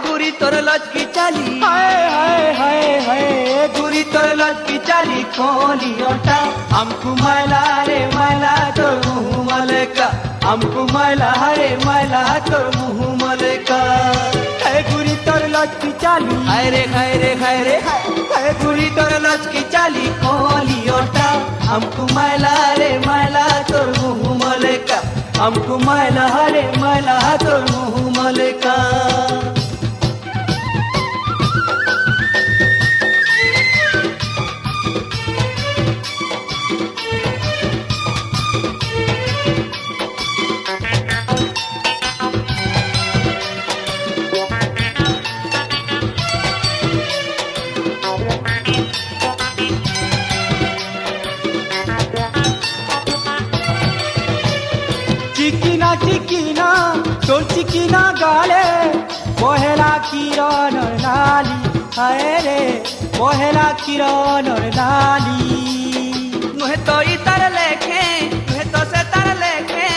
गुरी तोर लचकी चाली हाय हाय हाय हाय गुरी तोर लचकी चाली कोली ओटा हमको मैला रे मैला तोर मुँह मलका हमको मैला रे मैला तोर मुँह मलका हाय गुरी तोर लचकी चाली हाय रे हाय रे हाय रे हाय गुरी तोर लचकी चाली कोली ओटा हमको मैला रे मैला तोर मुँह मलका हमको मैला रे मैला तोर मुँह मलका चिकिना चिकिना तोर चिकिना गाले पहला किरण लाली हाय रे पहला किरण लाली नुहे तो इतर लेखे नुहे तो से तर लेखे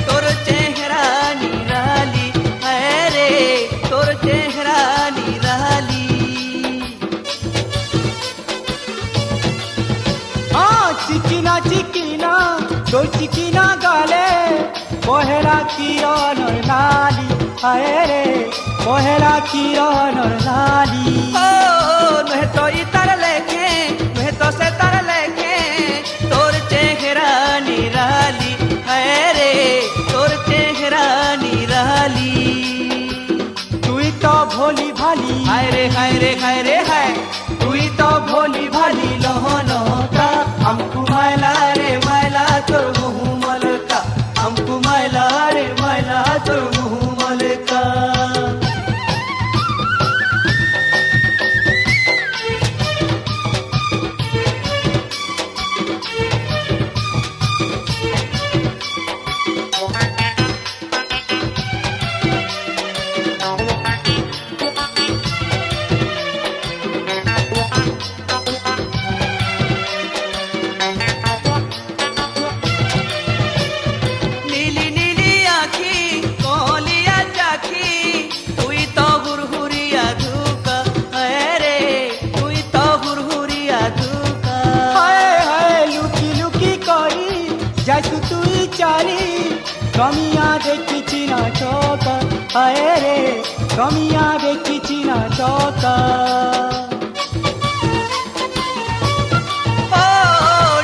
तोर चेहरा निराली हाय रे तोर चेहरा निराली हाँ चिकिना चिकिना तोर चिकिना गाले पहला किरण लाली हाय रे पहला किरण लाली नुहे तो इतर लेखे नुहे तो से तर लेखे तोर चेहरा निराली हाय रे तोर चेहरा निराली तुई तो भोली भाली हाय रे हाय रे हाय रे हाय तुई तो भोली भाली लहनता हमको मैला रे मैला तोर मुँह मलका हमको मैला रे मैला तोर मुँह मलका कमिया देखी ना चौका हाय रे कमिया देखी ना चौका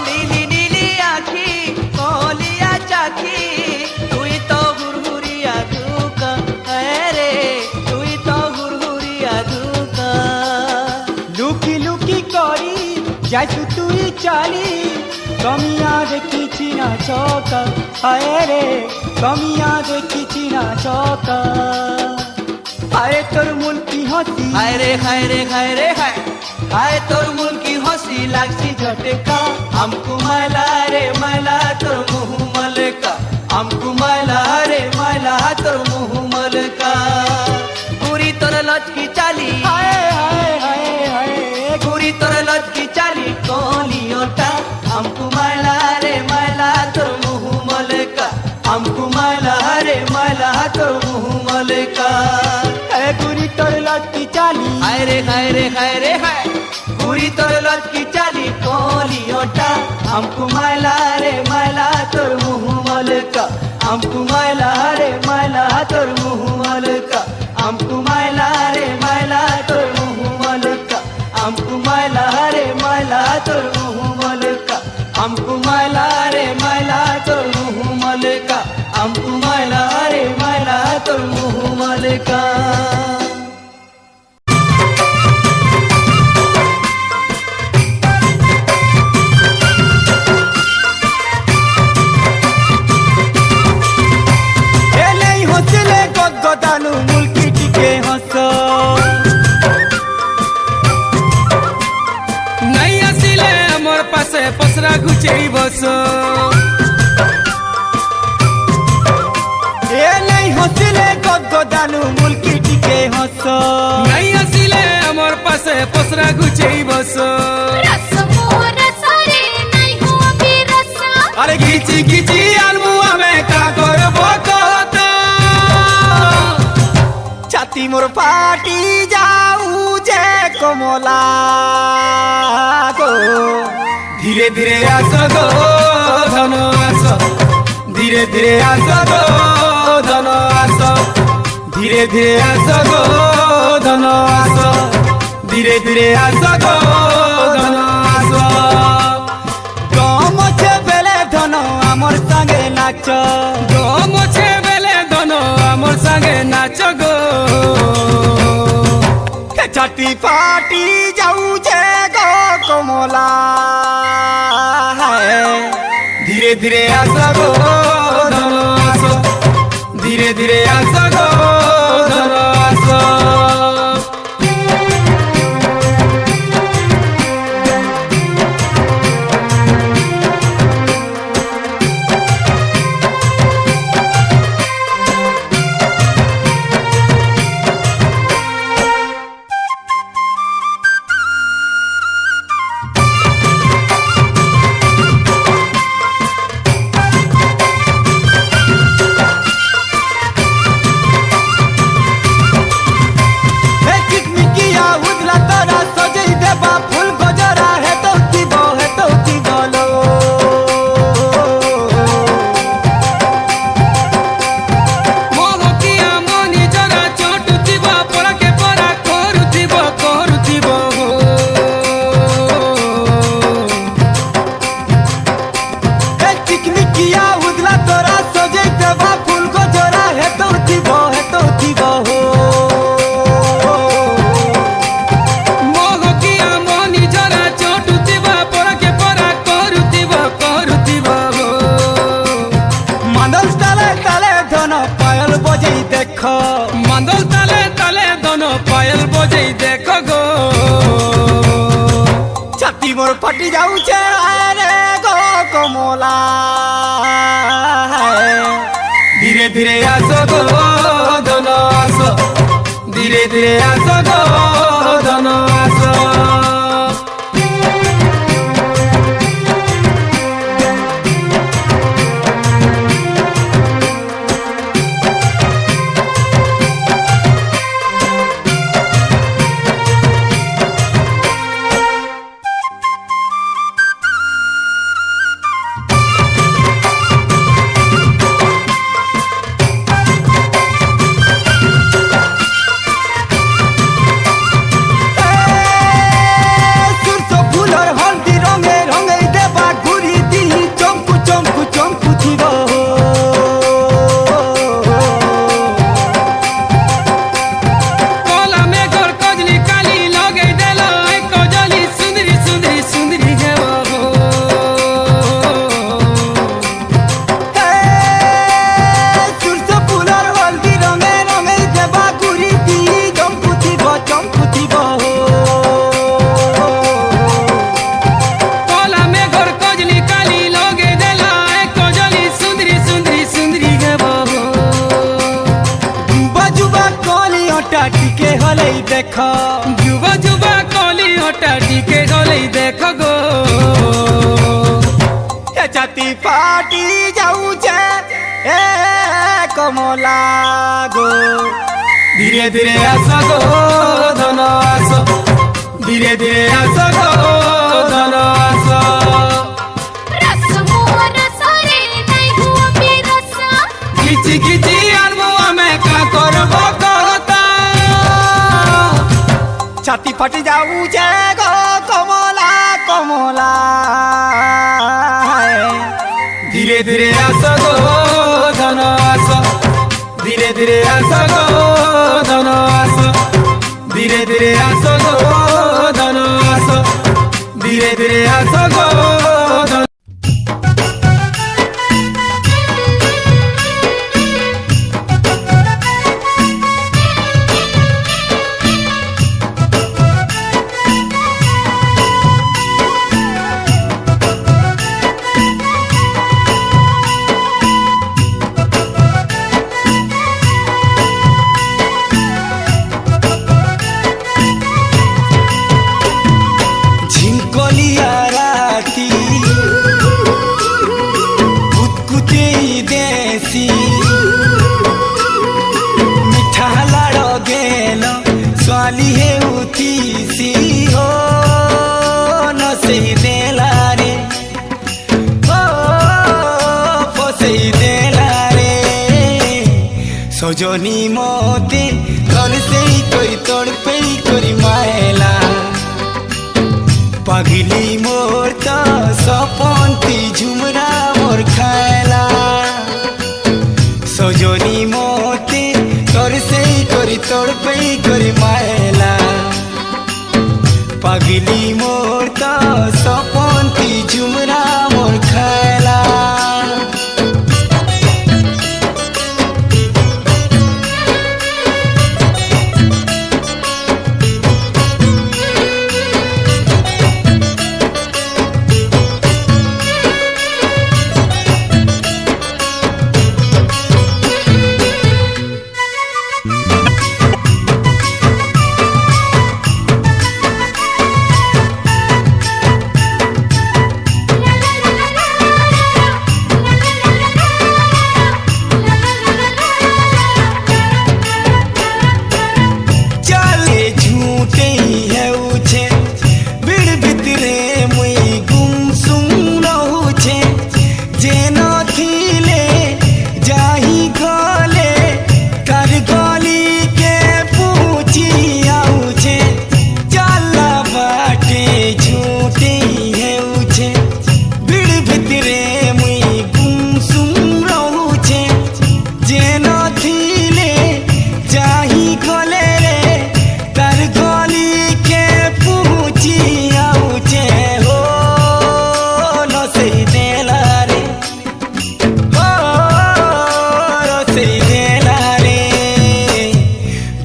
नीली नीली आखी कोलिया चाखी तुई तो हुरहुरिया धूका हाय रे तुई तो हुरहुरिया धूका लुकी लुकी करी जासु तुई चाली कमिया देखी ना चौका हाय रे कमिया देखी ना चौका हाय तोर मुल की हंसी हाय रे हाय रे हाय रे हाय हाय तोर मुल की हंसी लागसी झटका हमको मैला रे मैला तोर मुँह मलका हमको मैला रे मैला तोर मुँह मलका गुरी तोर लचकी चाली हाय हाय हाय हाय गुरी तोर लचकी चाली कोली ओटा हमको मैला रे मैला तोर मुँह मलका हमको मैला रे मैला तोर मुँह मलका है गुरी तोर लचकी चाली हाय रे हाय रे हाय रे हाय गुरी तोर लचकी चाली कोली ओटा हमको मैला रे मैला तोर मुँह मलका हमको मैला रे मैला तोर मुँह मलका हमको मैला रे मैला तोर मुँह मलका हमको मैला रे मैला तोर मुँह मलका हमको मैला रे मैला तोर मुँह मलका हमको मैला रे मैला तोर मुँह मलका চেই বস আরে গিচি গিচি আলমু আমি কা করব কত ছাতি মোর ফাটি যাও যে কমলা গো ধীরে ধীরে আস গো ধন আস ধীরে ধীরে আস গো ধন আস ধীরে ধীরে আস গো ধন আস ধীরে ধীরে আস গো ধন আস গমছে বেলে ধন আমার সঙ্গে নাচ গমছে বেলে ধন আমার সঙ্গে নাচ গো ছাতি ফাটি যাও যে গো কমলা ধীরে ধীরে আস গো ধন আস ধীরে ধীরে আস গো ধন আস মাদল তালে তালে দন পায়েল বজেই দেখো গো ছাতি মোর ফাটি যাউছে আরে গো কমলা ধীরে ধীরে আস গো ধন আস ধীরে ধীরে আস গো ধন আস টিকে হলেই দেখো যুবা যুবা কলি ওটা টিকে হলেই দেখো গো ছাতি ফাটি যাউছে এ কমলা গো ধীরে ধীরে আস গো ধন আস ধীরে ধীরে আস গো ধন আস কিচি কিচি আনবো আমি কা করব কথা ছাতি ফাটি যাউছে গো কমলা কমলা ধীরে ধীরে আস গো ধন আস ধীরে ধীরে আস গো ধন আস ধীরে ধীরে আস গো ধন আস ধীরে ধীরে আস গো ধন स्वाली हे उतीसी हो नसई देला रे हो फसई देला रे सजनी मते घर से कोई तड़पे करी मायला पागिली मोर तो सपनती झुमरा मोर खायला सजनी मते घर से करी तड़पे करी मायला पागिली मोर तो सपनती झुमरा मोर खायला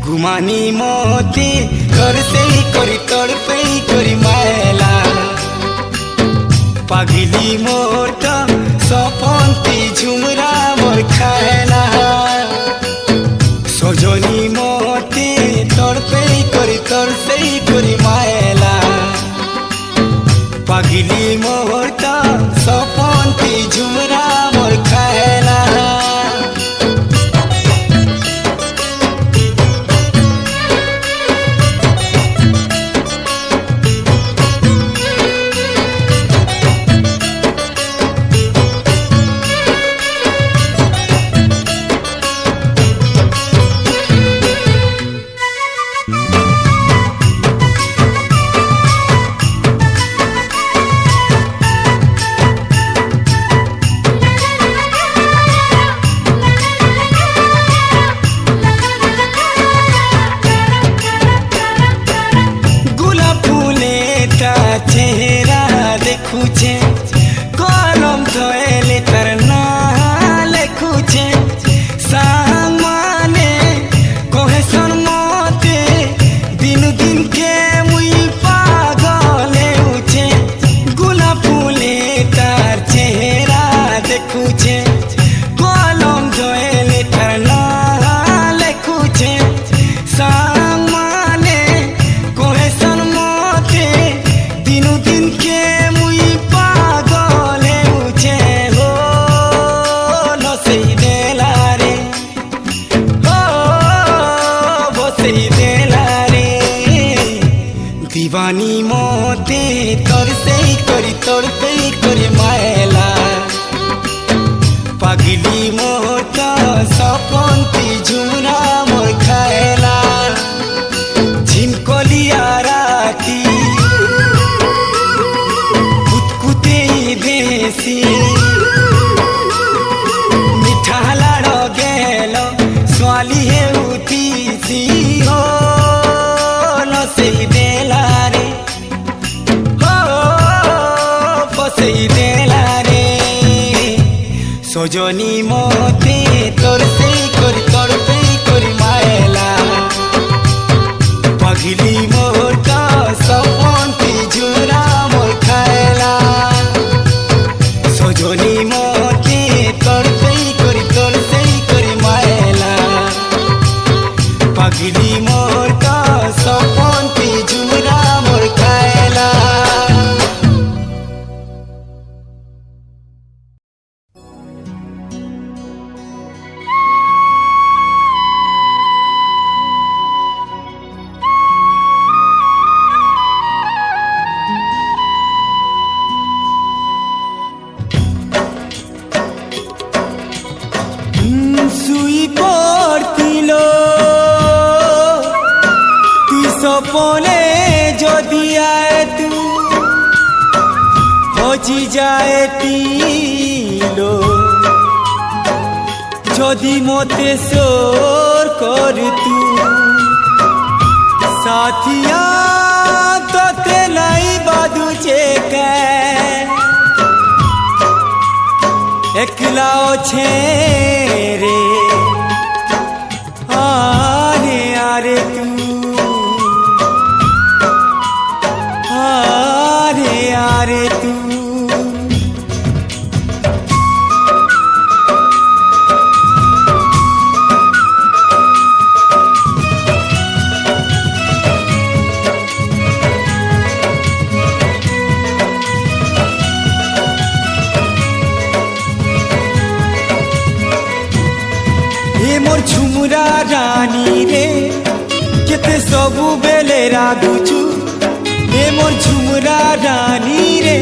गुमानी मोती घर से करी तड़पे करी मायला पागिली मोर तो सपनती झुमरा मोर खायला सजनी मोती तड़पे करी मायला पागिली मोर तो सपनती झुमरा मोर खायला चेहरा देखुछे कलम धोएले तर ना लेखुछे सांग माने कहेसन मते दिन दिन के मुई पागले उछे गुलाब फूले तार चेहरा देखुछे कलम धोएले तर ना लेखुछे सांग माने कहेसन मते दिनु दिन के मुई पागले उछे हो नसई देला रे हो बसई देला रे दीवानी मोते तर से करी तड़पे करी मायला पागिली मोर तो सपनती झुमरा मोर खायला झिमकलिया राती देसी मिठा लाड़ गेल स्वाली हे उतीसी हो नसई देला रे हो फसई देला रे सजनी मते तोर से करी तड़पे करी मायला पागिली मोर का सपनती झुमरा मोर खायला सजनी मते तड़पे करी मायला पागिली मोर का सपनती झुमरा मोर खायला सपने जदि आए तू हजी जाए तीलो जदि मते सोर कर तू साथिया तोते लाई बादुचे के एकला छे रे आरे आरे तू आरे आरे तू मोर झुमुरा रानी रे केते सबु बेले रागुचु ए मोर झुमुरा रानी रे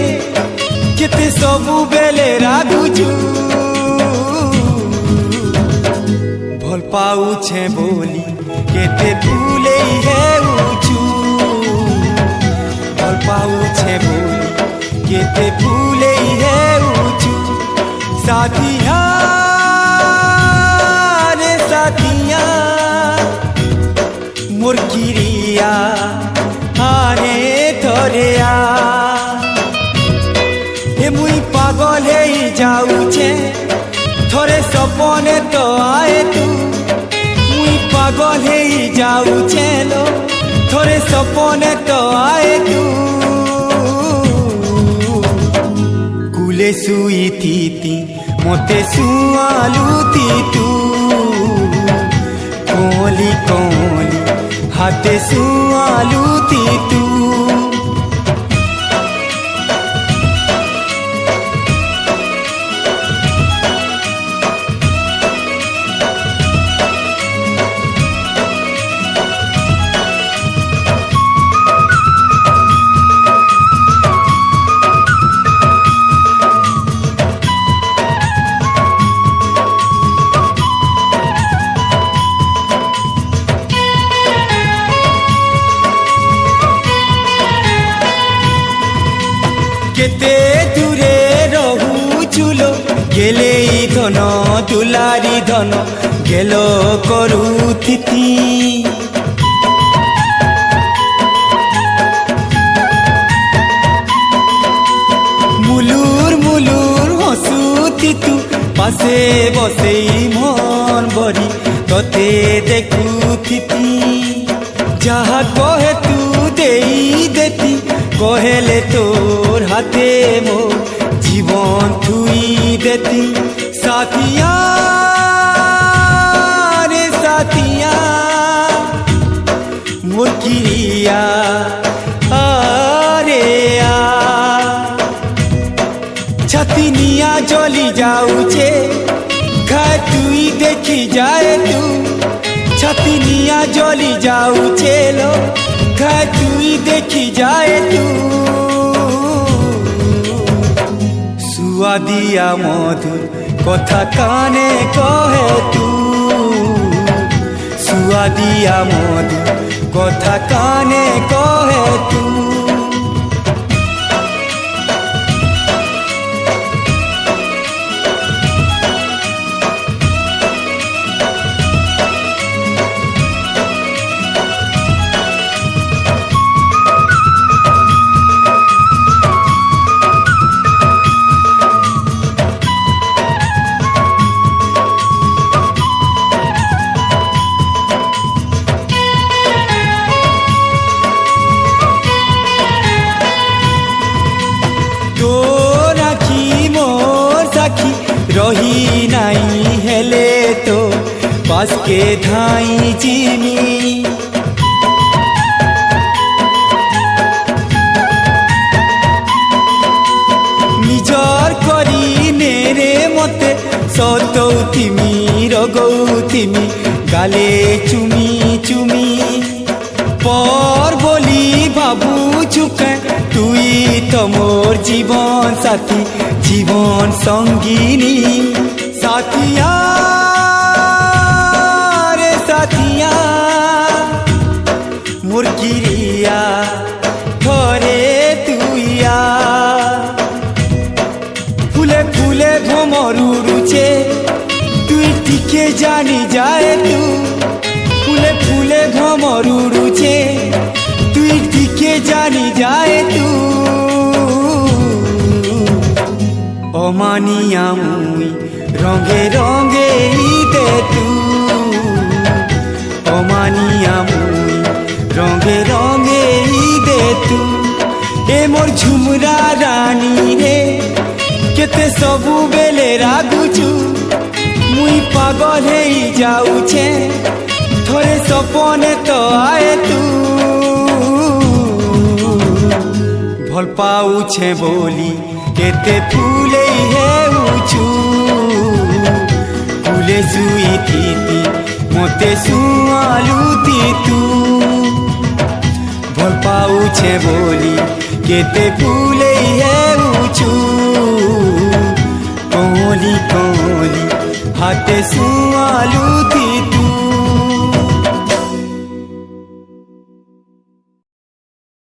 केते सबु बेले रागुचु भल पाऊ छे बोली केते भूले है उचु भल पाऊ छे बोली केते भूले है उचु साथिया साथिया मोर किरिया आरे धरिया हे मुई पागल हे जाऊचे थोरे सपने तो आए तू मुई पागल हे जाऊचे लो थोरे सपने तो आए तू कुले सुई थी मोते सुआलू थी तू कोली कोली हाथे सुआलू थी तू केते दूरे रहू चुलो गेले धन दुलारी धन गेलो करू थिति मुलुर मुलुर हसुती तू पासे बसे मन भरी तोते देखू थिति जहा कहे तू देई देती कहेले तोर हाथे मो जीवन थुई देती साथिया रे साथिया मोर किरिया आरे आ छतिनिया जली जाऊचे खाए तुई देखी जाए तू छतिनिया जली जाऊचे लो खाए तुई देखी जाए तू सुआदिया मधुर कथा काने कहे तू सुआदिया मधुर कथा काने कहे तू रही नाई हेले तो पास के धाई जिमी निजर करी नेरे मते सतौथिमी रगौथिमी गाले चुमी चुमी पर बोली भाबू चुके तुई तो मोर जीवन साथी जीवन संगीनी साथिया रे साथिया मोर किरी অমানিয়া মুই রঙে রঙে দে তু অমানিয়া মুই রঙে রঙে দে তু এ মোর ঝুমরা রানী রে কেতে সবু বেলে রাগুছু মুই পাগল হেই যাউছে থরে সপনে তো আয়ে তু ভাল পাউছে বলি কেতে ফুলে হেউছু ফুলে শুই থিতি মতে শুয়ালুতি তু ভাল পাউছে বলি কেতে ফুলে হেউছু কলি কলি হাতে শুয়ালু